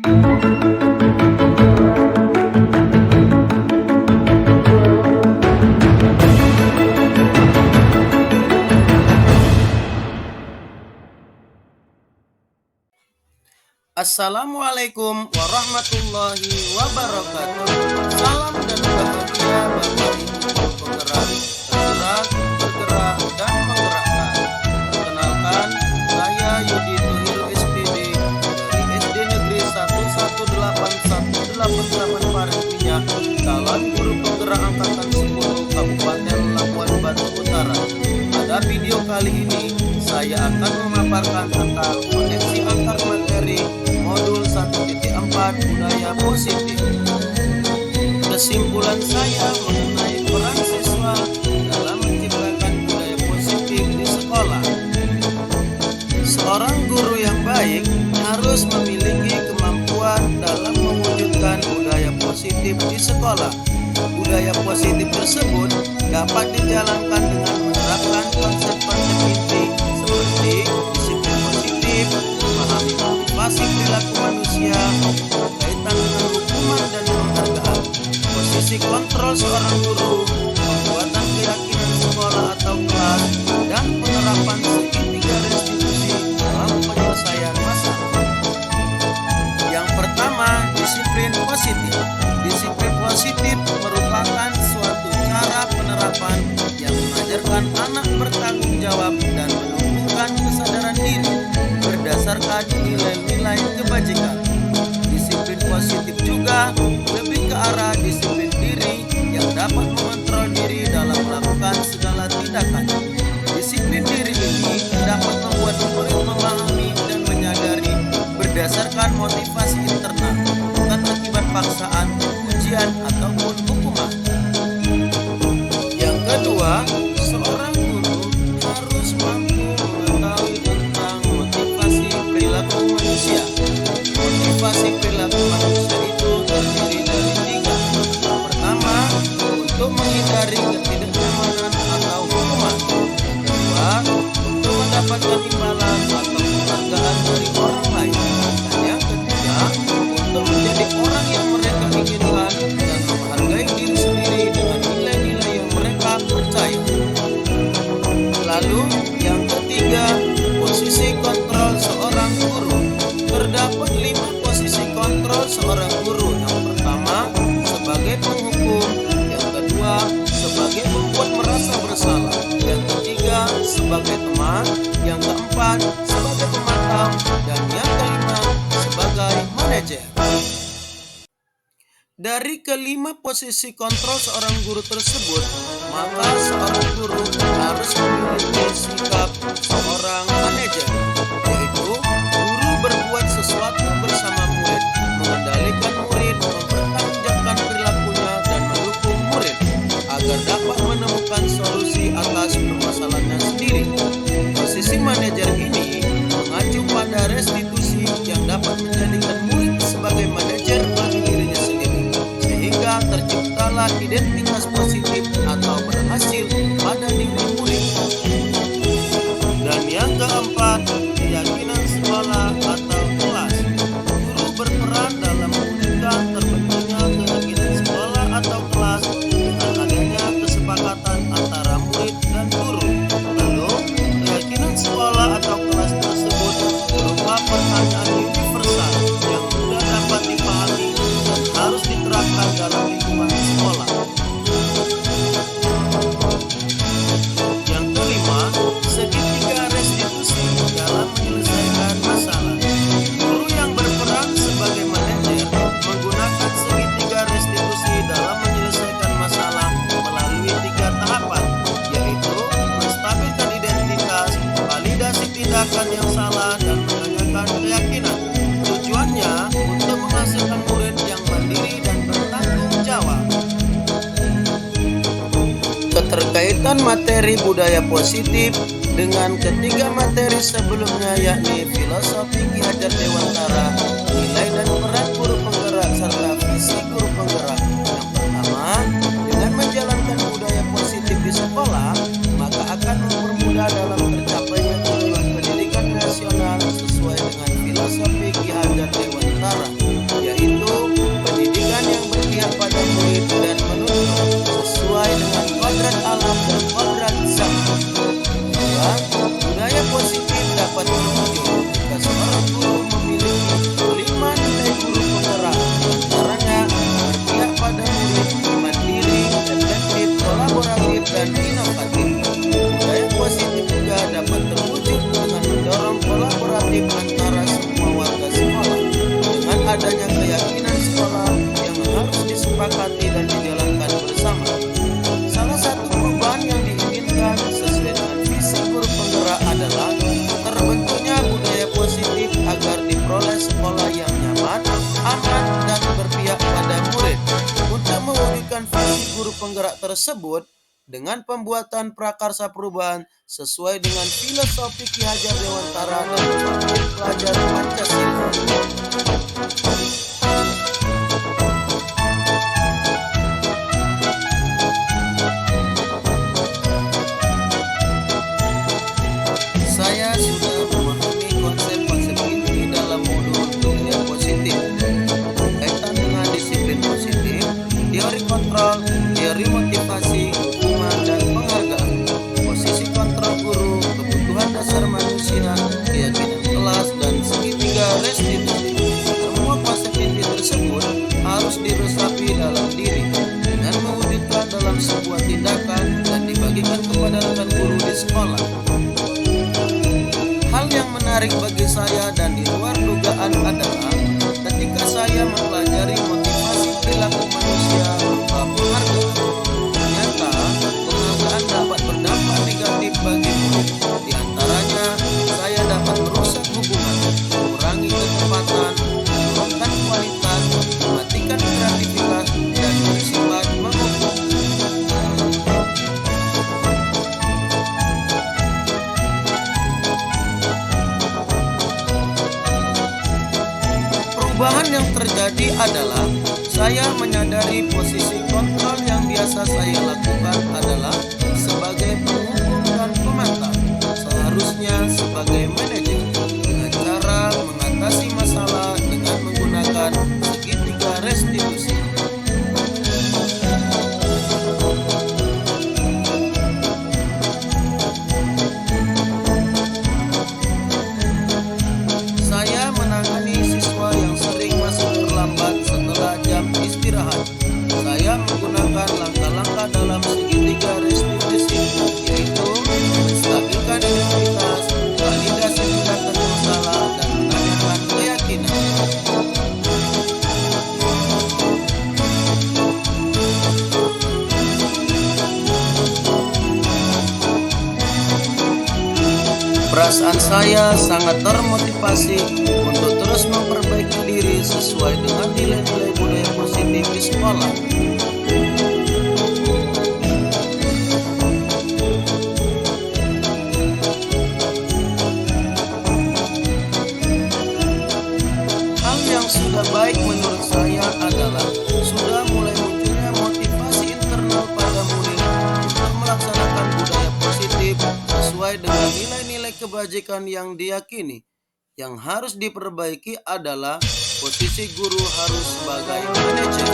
Assalamualaikum warahmatullahi wabarakatuh. Salam dan bahagia Bapak Ibu penggerak, bergerak dan menggerakkan. Perkenalkan, saya Yudi Tuhil SPD dari SD Negeri 1181888 Parengpinyak, calon guru penggerak angkatan 10 Kabupaten Labuan Batu Utara. Pada video kali ini, saya akan memaparkan tentang koneksi antar materi modul 1.4 budaya positif. Kesimpulan saya mengenai peran siswa dalam menciptakan budaya positif di sekolah. Seorang guru yang baik harus memiliki kemampuan dalam mewujudkan budaya positif di sekolah. Budaya positif tersebut dapat dijalankan dengan menerapkan konsep-konsep inti seperti disiplin positif, memahami motivasi perilaku manusia, berkaitan dengan hukuman dan penghargaan, posisi kontrol seorang guru, pembuatan keyakinan sekolah atau kelas, dan penerapan segitiga restitusi dalam penyelesaian masalah. Yang pertama, disiplin positif. Disiplin positif merupakan suatu cara penerapan yang mengajarkan anak bertanggung jawab dan menumbuhkan kesadaran diri berdasarkan nilai-nilai kebajikan. Disiplin positif juga lebih ke arah disiplin diri yang dapat mengontrol diri dalam melakukan segala tindakan. Disiplin diri ini dapat membuat murid memahami dan menyadari berdasarkan motivasi internal, bukan akibat paksaan, ujian, ataupun hukuman. Yang kedua, seorang guru harus mampu mengetahui tentang motivasi perilaku manusia. Motivasi perilaku manusia itu terdiri dari 3. Yang pertama, untuk menghindari ketidaknyamanan atau hukuman. Yang kedua, untuk mendapatkan imbalan atau penghargaan dari orang lain. Dan yang ketiga, untuk menjadi orang yang mereka inginkan dan menghargai diri sendiri dengan nilai-nilai yang mereka percaya. Lalu yang ketiga, posisi kontrol seorang guru. Terdapat 5 posisi kontrol seorang guru. Yang pertama, sebagai penghukum. Yang kedua, sebagai pembuat merasa bersalah. Yang ketiga, sebagai teman. Yang keempat, sebagai pemantau. Dan yang kelima, sebagai manajer. Dari kelima posisi kontrol seorang guru tersebut, maka seorang guru harus memiliki sikap seorang manajer, yaitu guru berbuat sesuatu bersama murid, mengendalikan murid, mempertanggungjawabkan perilakunya, dan mendukung murid agar dapat menemukan solusi atas permasalahannya sendiri. Posisi manajer ini mengacu pada restitusi yang dapat menjadikan murid sebagai manajer bagi dirinya sendiri, sehingga terciptalah identitas positif atau berhasil pada diri murid. Dan yang keempat, keyakinan sekolah atau kelas. Guru berperan dalam mewujudkan terbentuknya keyakinan sekolah atau kelas dengan adanya kesepakatan antara murid dan guru. Lalu, keyakinan sekolah atau kelas tersebut berupa pertanyaan universal yang mudah dapat dipahami dan harus diterapkan dalam lingkungan sekolah. Yang kelima, segitiga restitusi dalam menyelesaikan masalah. Guru yang berperan sebagai manajer menggunakan segitiga restitusi dalam menyelesaikan masalah melalui 3 tahapan, yaitu menstabilkan identitas, validasi tindakan yang salah, dan menanyakan keyakinan. Tujuannya untuk menghasilkan murid yang mandiri dan bertanggung jawab. Keterkaitan materi budaya positif dengan ketiga materi sebelumnya, yakni filosofi Ki Hajar Dewantara, nilai dan peran guru penggerak, serta visi guru penggerak. Yang pertama, dengan menjalankan budaya positif di sekolah, maka akan mempermudah dalam tercapainya tujuan pendidikan nasional sesuai dengan filosofi Ki Hajar Dewantara. adanya keyakinan sekolah yang harus disepakati dan dijalankan bersama. Salah satu perubahan yang diinginkan sesuai dengan visi guru penggerak adalah terbentuknya budaya positif agar diperoleh sekolah yang nyaman, aman, dan berpihak pada murid. Untuk mewujudkan visi guru penggerak tersebut, dengan pembuatan prakarsa perubahan sesuai dengan filosofi Ki Hajar Dewantara dan pelajar Pancasila. Saya sudah memahami konsep-konsep inti dalam modul budaya positif berkaitan dengan disiplin positif, teori kontrol, teori motivasi, hukuman, dan penghargaan, posisi kontrol guru, kebutuhan dasar manusia, keyakinan kelas, dan segitiga restitusi. Semua konsep inti tersebut harus diresapi dalam diri dengan mewujudkan dalam sebuah tindakan dan dibagikan kepada rekan guru di sekolah. Hal yang menarik bagi saya dan di luar dugaan adalah ketika saya mempelajari motivasi perilaku manusia berupa penghargaan. Ternyata penghargaan dapat berdampak negatif bagi murid. Di antaranya, saya dapat merusak hubungan, mengurangi ketepatan, menurunkan kualitas, mematikan kreativitas, dan bersifat menghukum. Perubahan yang terjadi adalah saya menyadari posisi kontrol yang biasa saya lakukan adalah sebagai penghukum dan pemantau, seharusnya sebagai manajer, dengan cara mengatasi masalah dengan menggunakan segitiga restitusi. Saya menangani siswa yang sering masuk terlambat setelah jam istirahat. Saya menggunakan langkah-langkah dalam segitiga restitusi, yaitu menstabilkan identitas, validasi tindakan bersalah, dan menanyakan keyakinan. Perasaan saya sangat termotivasi untuk terus memperbaiki diri sesuai dengan nilai-nilai budaya positif di sekolah. Hal yang sudah baik menurut saya adalah sudah mulai munculnya motivasi internal pada murid untuk melaksanakan budaya positif sesuai dengan nilai-nilai kebajikan yang diyakini. Yang harus diperbaiki adalah posisi guru harus sebagai manajer.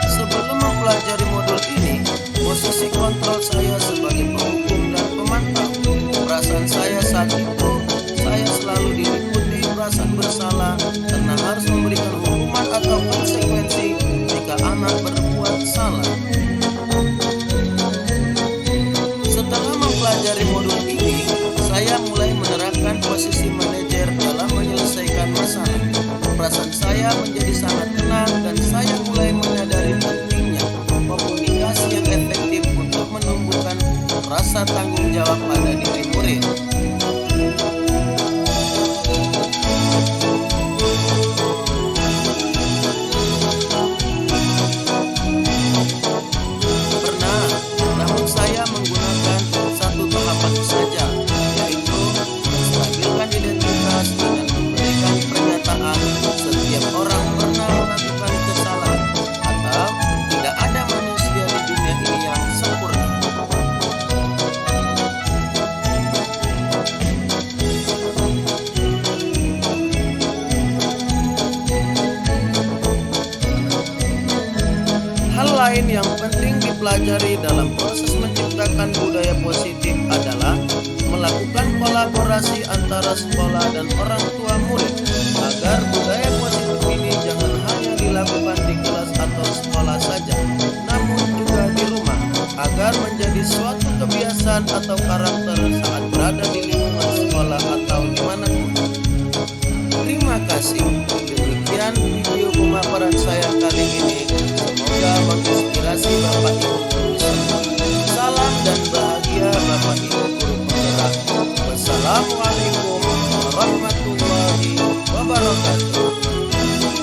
Sebelum mempelajari modul ini, posisi kontrol saya sebagai penghukum dan pemantau. Perasaan saya saat itu, saya selalu diliputi perasaan bersalah karena harus memberikan hukuman atau konsekuensi jika anak berbuat salah. Setelah mempelajari modul ini, saya mulai menerapkan posisi manajer dalam menyelesaikan masalah. Perasaan saya menjadi sangat tenang dan saya mulai menyadari pentingnya komunikasi yang efektif untuk menumbuhkan rasa tanggung jawab pada diri murid. Saya menggunakan satu tahapan saja, yaitu menstabilkan identitas dengan memberikan pernyataan setiap orang pernah melakukan kesalahan atau tidak ada manusia di dunia ini yang sempurna. Hal lain yang penting dipelajari dalam proses menciptakan budaya positif adalah melakukan kolaborasi antara sekolah dan orang tua murid agar budaya positif ini jangan hanya dilakukan di kelas atau sekolah saja, namun juga di pemaparan saya kali ini. Semoga menginspirasi Bapak Ibu.